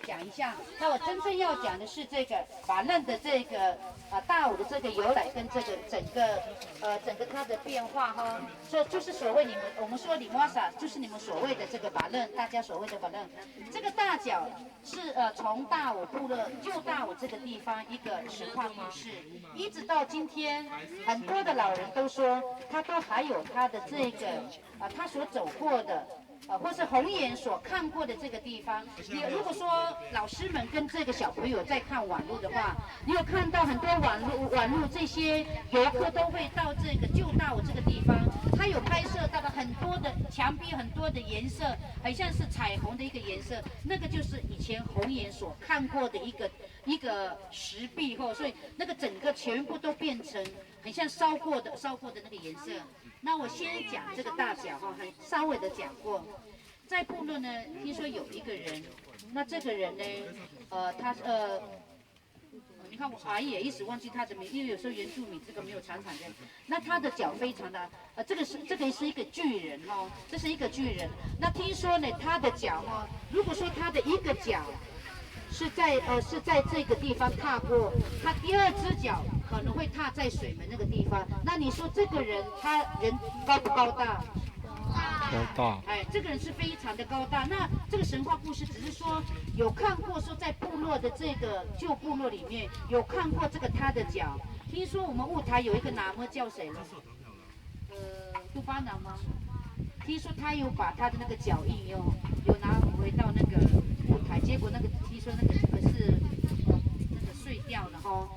讲一下。那我真正要讲的是这个法任的这个大武的这个由来跟这个整个它的变化哈。这就是所谓我们说里摩萨，就是你们所谓的这个法任，大家所谓的法任。这个大角是从大武部落旧大武这个地方一个神话故事，一直到今天，很多的老人都说他都还有他的这个他所走过的。或是红眼所看过的这个地方，你如果说老师们跟这个小朋友在看网络的话，你有看到很多网络这些游客都会到这个旧大武这个地方，它有拍摄到了很多的墙壁，很多的颜色，很像是彩虹的一个颜色，那个就是以前红眼所看过的一个石壁后，所以那个整个全部都变成很像烧过的那个颜色。那我先讲这个大角哈，稍微的讲过，在部落呢，听说有一个人，那这个人呢，你看我阿姨也一时忘记他的名，因为有时候原住民这个没有常常的，那他的脚非常的，这个是一个巨人哦，这是一个巨人。那听说呢，他的脚哈，如果说他的一个脚是在这个地方踏过，他第二只脚可能会踏在水门那个地方。那你说这个人他人高不高大？高大。哎，这个人是非常的高大。那这个神话故事只是说有看过，说在部落的这个旧部落里面有看过这个他的脚。听说我们雾台有一个喇嘛叫谁呢？杜巴拿吗？听说他有把他的那个脚印有拿回到那个舞台，结果听说那个是那个碎掉了哈。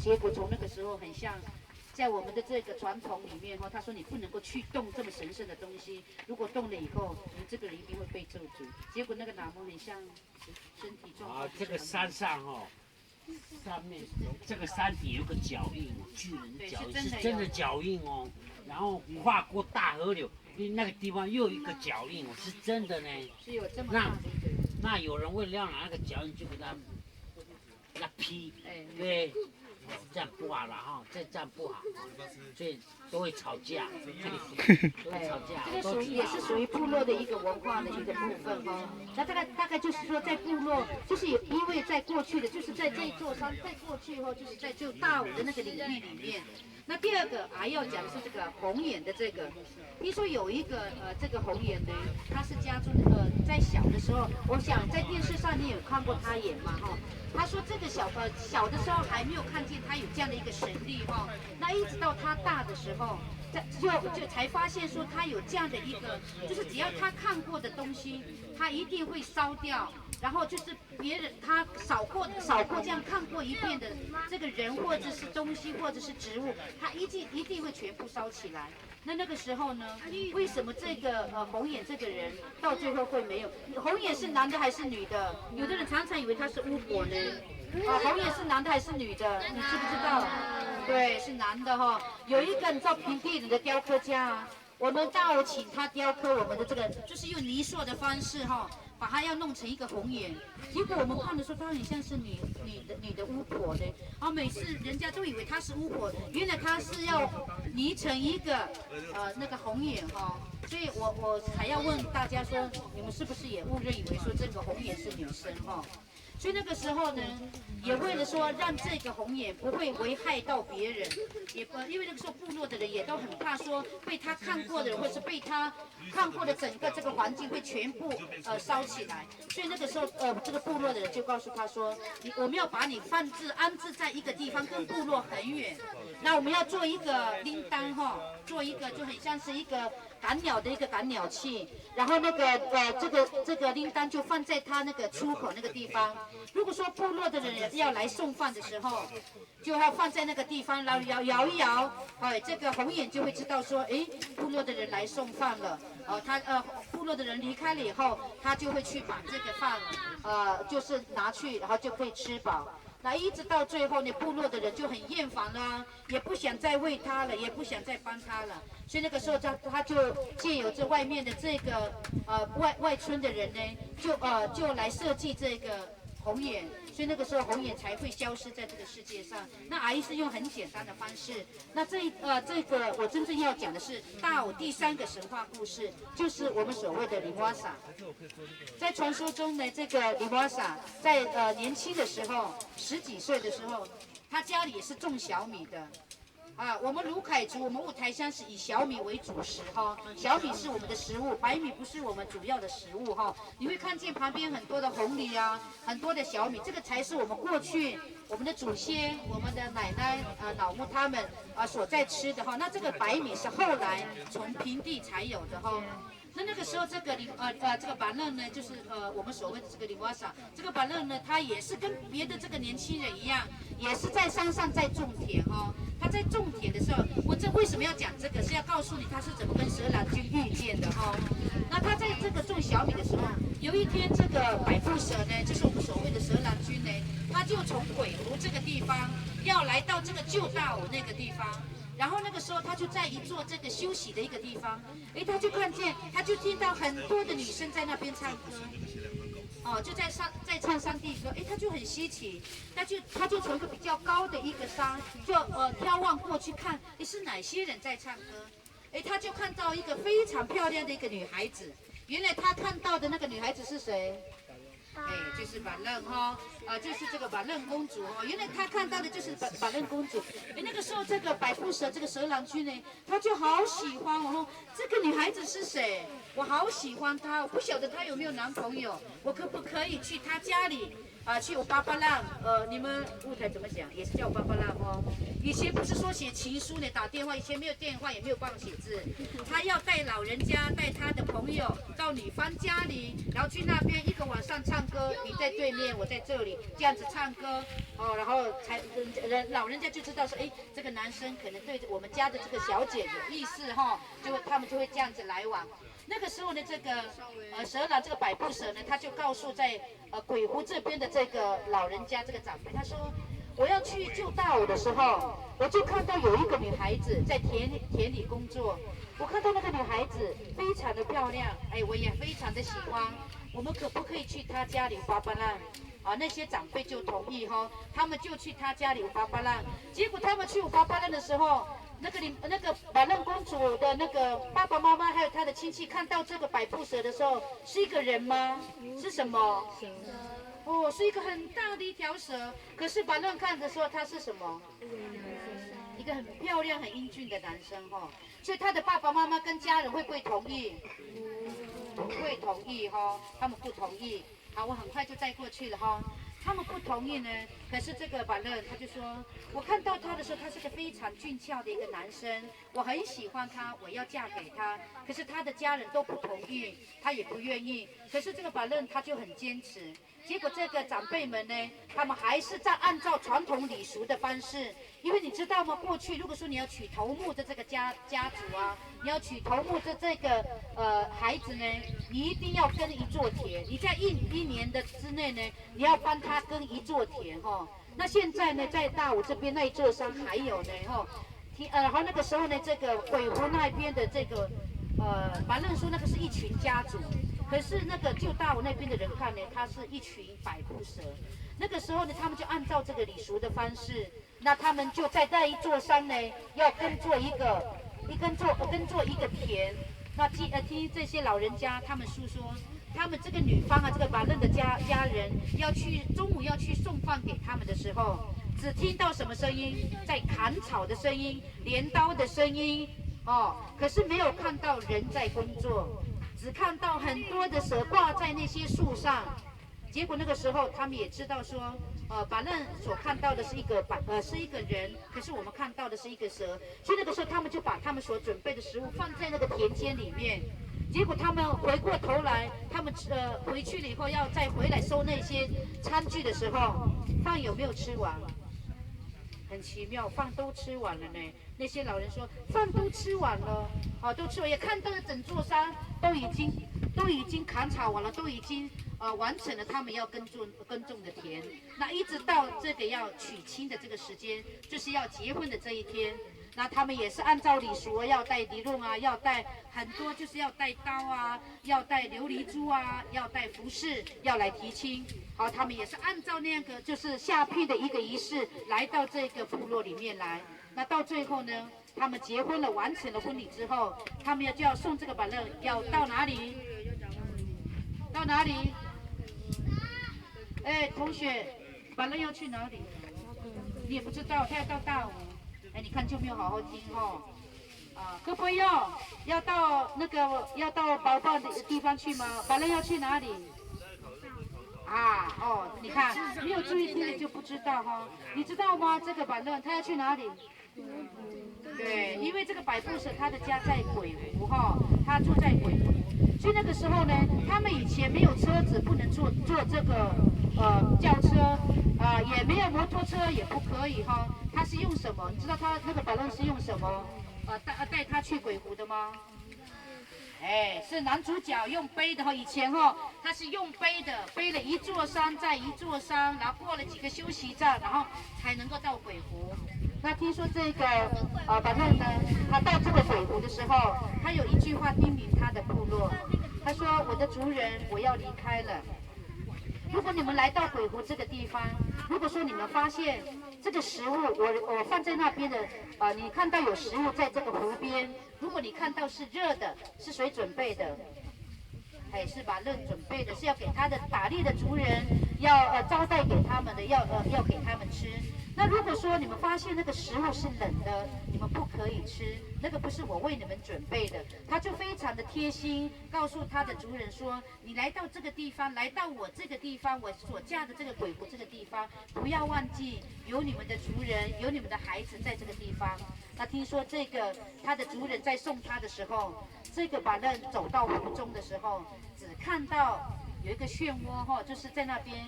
结果从那个时候很像，在我们的这个传统里面哈，他说你不能够去动这么神圣的东西，如果动了以后，你这个人一定会被咒诅。结果那个喇嘛很像身体状况。这个山上哦，上面这个山底有个脚印，巨人的脚印是真的脚印哦。然后跨过大河流，那个地方又有一个脚印哦，是真的呢。是有这么大的一个。那有人为了要拿那个脚印，就给他劈，对。这样不好了哈，这样不好，所以都会吵架，都会吵架。这个也是属于部落的一个文化的一个部分哈。那大概就是说，在部落，就是因为在过去的，就是在这座山，在过去后，就是在就大武的那个领域里面。那第二个还要讲的是这个红眼的这个，听说有一个这个红眼呢，他是家中在小的时候，我想在电视上你有看过他演嘛哈。他说这个小的时候还没有看见他有这样的一个神力哈，那一直到他大的时候，就才发现说他有这样的一个，就是只要他看过的东西，他一定会烧掉，然后就是别人他扫过这样看过一遍的这个人或者是东西或者是植物，他一定会全部烧起来。那个时候呢，为什么这个红眼这个人到最后会没有？红眼是男的还是女的？有的人常常以为他是巫婆呢。红眼是男的还是女的？你知不知道？对，是男的哈。有一个你知道平地人的雕刻家啊，我们大武请他雕刻我们的这个，就是用泥塑的方式哈。把它要弄成一个红眼，结果我们看的时候，它很像是女的巫婆的，然后每次人家都以为她是巫婆，原来她是要泥成一个那个红眼哈，所以我还要问大家说，你们是不是也误认以为说这个红眼是女生哈？所以那个时候呢，也为了说让这个红眼不会危害到别人，因为那个时候部落的人也都很怕说被他看过的人，或是被他看过的整个这个环境会全部烧起来，所以那个时候这个部落的人就告诉他说，我们要把你安置在一个地方，跟部落很远，那我们要做一个铃铛哈，做一个就很像是一个赶鸟的一个赶鸟器，然后那个这个铃铛就放在他那个出口那个地方。如果说部落的人要来送饭的时候，就要放在那个地方，然后摇一摇，这个红眼就会知道说，部落的人来送饭了。部落的人离开了以后，他就会去把这个饭，就是拿去，然后就可以吃饱。那一直到最后呢，部落的人就很厌烦了，也不想再喂他了，也不想再帮他了。所以那个时候他就借由这外面的这个外村的人呢，就来设计这个红眼，所以那个时候红眼才会消失在这个世界上。那阿姨是用很简单的方式。那这个我真正要讲的是大武第3个神话故事，就是我们所谓的林瓦萨。在传说中呢，这个林瓦萨在年轻的时候，10几岁的时候，他家里也是种小米的。我们鲁凯族，我们雾台乡是以小米为主食哈，小米是我们的食物，白米不是我们主要的食物哈。你会看见旁边很多的红梨啊，很多的小米，这个才是我们过去我们的祖先、我们的奶奶老母他们所在吃的哈。那这个白米是后来从平地才有的哈。那个时候这个这个板楞呢，就是我们所谓的这个林瓦萨，这个板楞呢，他也是跟别的这个年轻人一样，也是在山上在种田哦。他在种田的时候，我这为什么要讲这个？是要告诉你他是怎么跟蛇郎君遇见的哦。那他在这个种小米的时候，有一天这个百步蛇呢，就是我们所谓的蛇郎君呢，他就从鬼湖这个地方要来到这个旧大武那个地方。然后那个时候，他就在一座这个休息的一个地方，他就看见，他就听到很多的女生在那边唱歌，就在唱山地歌，他就很稀奇，他就从一个比较高的一个山，就眺望过去看，是哪些人在唱歌，他就看到一个非常漂亮的一个女孩子，原来他看到的那个女孩子是谁？就是板楞哈，就是这个板楞公主哈。原来他看到的就是板楞公主。那个时候这个百步蛇这个蛇郎君呢，他就好喜欢哦。这个女孩子是谁？我好喜欢她，我不晓得她有没有男朋友，我可不可以去她家里？去我芭芭浪，你们雾台怎么讲？也是叫芭芭浪哦。以前不是说写情书呢，打电话，以前没有电话，也没有办法写字。他要带老人家，带他的朋友到女方家里，然后去那边一个晚上唱歌，你在对面，我在这里，这样子唱歌，然后老人家就知道说，这个男生可能对我们家的这个小姐有意思哈，他们就会这样子来往。那个时候呢，这个蛇郎这个百步蛇呢，他就告诉在鬼湖这边的这个老人家这个长辈，他说我要去救大武的时候，我就看到有一个女孩子在田里工作，我看到那个女孩子非常的漂亮，我也非常的喜欢，我们可不可以去她家里芭芭浪？那些长辈就同意哈，他们就去她家里芭芭浪。结果他们去芭芭浪的时候，那个板楞公主的那个爸爸妈妈还有她的亲戚看到这个百步蛇的时候，是一个人吗？是什么？是一个很大的一条蛇。可是板楞看的时候，他是什么？一个很漂亮、很英俊的男生哈。所以他的爸爸妈妈跟家人会不会同意？不会同意哈，他们不同意。好，我很快就带过去了哈。他们不同意呢，可是这个板楞他就说，我看到他的时候，他是个非常俊俏的一个男生，我很喜欢他，我要嫁给他。可是他的家人都不同意，他也不愿意。可是这个板楞他就很坚持。结果这个长辈们呢，他们还是在按照传统礼俗的方式，因为你知道吗？过去如果说你要娶头目的这个家族啊，你要娶头目的这个孩子呢，你一定要耕一座田，你在一年的之内呢，你要帮他耕一座田哈。那现在呢，在大武这边那一座山还有呢哈，然后那个时候呢，这个鬼湖那边的这个板楞说那个是一群家族。可是那个旧大武那边的人看呢，他是一群百步蛇。那个时候呢，他们就按照这个礼俗的方式，那他们就在那一座山呢，要耕作一个田。那听这些老人家他们诉说，他们这个女方这个板楞的家人中午要去送饭给他们的时候，只听到什么声音？在砍草的声音，镰刀的声音可是没有看到人在工作。只看到很多的蛇挂在那些树上，结果那个时候他们也知道说，板楞所看到的是一个人，可是我们看到的是一个蛇，所以那个时候他们就把他们所准备的食物放在那个田间里面。结果他们回过头来，他们回去了以后要再回来收那些餐具的时候，饭有没有吃完？很奇妙，饭都吃完了呢。那些老人说饭都吃完了，都吃完，也看到了整座山都已经砍草完了，都已经完成了他们要耕种的田。那一直到这个要娶亲的这个时间，就是要结婚的这一天。那他们也是按照礼俗要带笛论啊，要带很多，就是要带刀啊，要带琉璃珠啊，要带服饰，要来提亲。好，他们也是按照那个就是下聘的一个仪式来到这个部落里面来。那到最后呢，他们结婚了，完成了婚礼之后，他们就要送这个板凳，要到哪里？到哪里？哎，同学，板凳要去哪里？你也不知道，他要到大武。哎，你看就没有好好听哦。啊，可不可以要到那个要到宝宝的地方去吗？板凳要去哪里？啊，哦，你看没有注意听你就不知道哈。你知道吗？这个板凳他要去哪里？对，因为这个百步蛇他的家在鬼湖哈，他住在鬼湖，所以那个时候呢，他们以前没有车子，不能坐这个轿车，也没有摩托车，也不可以哈。他是用什么？你知道他那个板凳是用什么？带他去鬼湖的吗？哎，是男主角用背的哈，以前哈他是用背的，背了一座山再一座山，然后过了几个休息站，然后才能够到鬼湖。那听说这个板凳呢，他到这个鬼湖的时候，他有一句话叮咛他的部落，他说：“我的族人，我要离开了。如果你们来到鬼湖这个地方，如果说你们发现这个食物，我放在那边的，你看到有食物在这个湖边，如果你看到是热的，是谁准备的？哎，是把刃准备的，是要给他的打猎的族人，要招待给他们的，要给他们吃。那如果说你们发现那个食物是冷的，你们不可以吃，那个不是我为你们准备的。他就非常的贴心，告诉他的族人说：你来到这个地方，来到我这个地方，我所嫁的这个鬼湖这个地方，不要忘记有你们的族人，有你们的孩子在这个地方。那听说这个他的族人在送他的时候，这个把刃走到湖中的时候，只看到有一个漩涡哈，就是在那边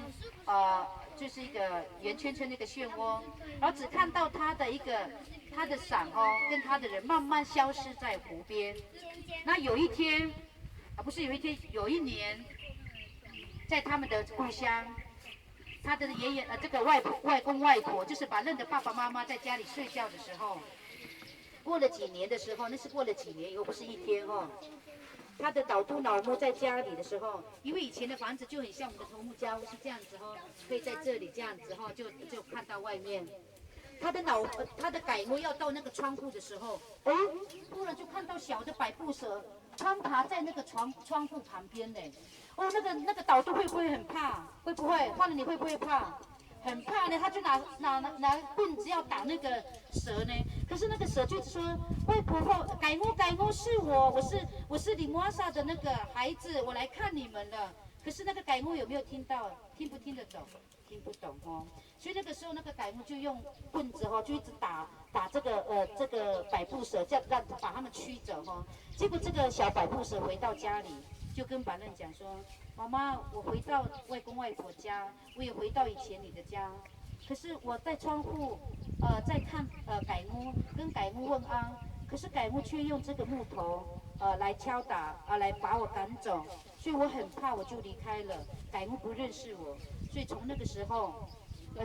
就是一个圆圈圈的一个漩涡，然后只看到他的伞跟他的人慢慢消失在湖边。那有一天不是有一天，有一年，在他们的故乡，他的爷爷这个外公外婆，就是把任的爸爸妈妈在家里睡觉的时候，过了几年的时候，那是过了几年，又不是一天哦。他的老都老母在家里的时候，因为以前的房子就很像我们的头目家屋是这样子可以在这里这样子就看到外面。他的改母要到那个窗户的时候，突然就看到小的百步蛇穿爬在那个窗户旁边呢。那个导渡会不会很怕？会不会？换了你会不会怕？很怕呢，他就拿棍子要打那个蛇呢。可是那个蛇就说：“外婆婆，改母是我是李摩萨的那个孩子，我来看你们了。”可是那个改母有没有听到？听不听得懂？听不懂哦。所以那个时候那个改母就用棍子就一直打这个百步蛇，这样把他们驱走结果这个小百步蛇回到家里，就跟板凳讲说：“妈妈，我回到外公外婆家，我也回到以前你的家。可是我在窗户，在看改母，跟改母问安。可是改母却用这个木头，来敲打，来把我赶走。所以我很怕，我就离开了。改母不认识我，所以从那个时候。”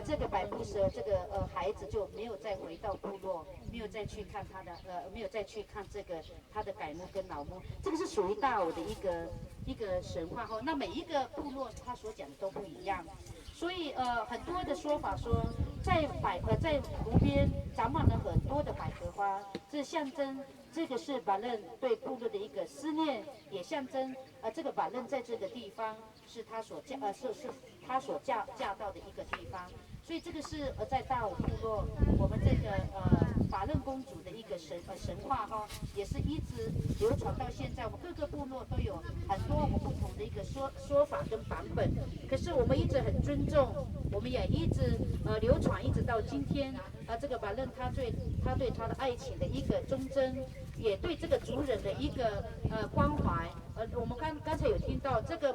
这个百步蛇这个孩子就没有再回到部落，没有再去看他的没有再去看这个他的改母跟老母，这个是属于大偶的一个神话那每一个部落他所讲的都不一样，所以很多的说法说在湖边长满了很多的百合花，这象征这个是把任对部落的一个思念，也象征这个把任在这个地方是他所嫁到的一个地方，所以这个是在大武部落我们这个法任公主的一个神话也是一直流传到现在，我们各个部落都有很多我们不同的一个说法跟版本，可是我们一直很尊重，我们也一直流传一直到今天这个把任他对他的爱情的一个忠贞，也对这个族人的一个关怀。我们刚才有听到这个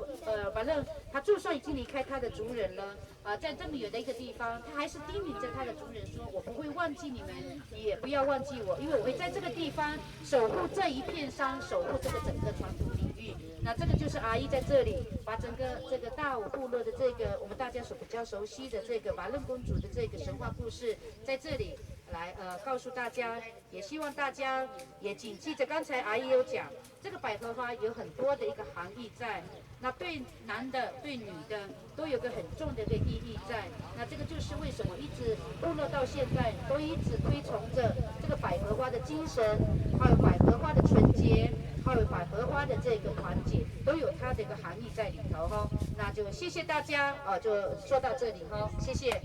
反正他就算已经离开他的族人了，在这么远的一个地方，他还是叮咛着他的族人说：“我不会忘记你们，你也不要忘记我，因为我会在这个地方守护这一片山，守护这个整个传统领域。”那这个就是阿姨在这里把整个这个大武部落的这个我们大家所比较熟悉的这个把任公主的这个神话故事，在这里来告诉大家，也希望大家也谨记着刚才阿姨有讲，这个百合花有很多的一个含义在。那对男的、对女的都有个很重的一个意义在。那这个就是为什么一直部落到现在都一直推崇着这个百合花的精神，还有百合花的纯洁，还有百合花的这个团结，都有它的一个含义在里头哈。那就谢谢大家就说到这里哈，谢谢。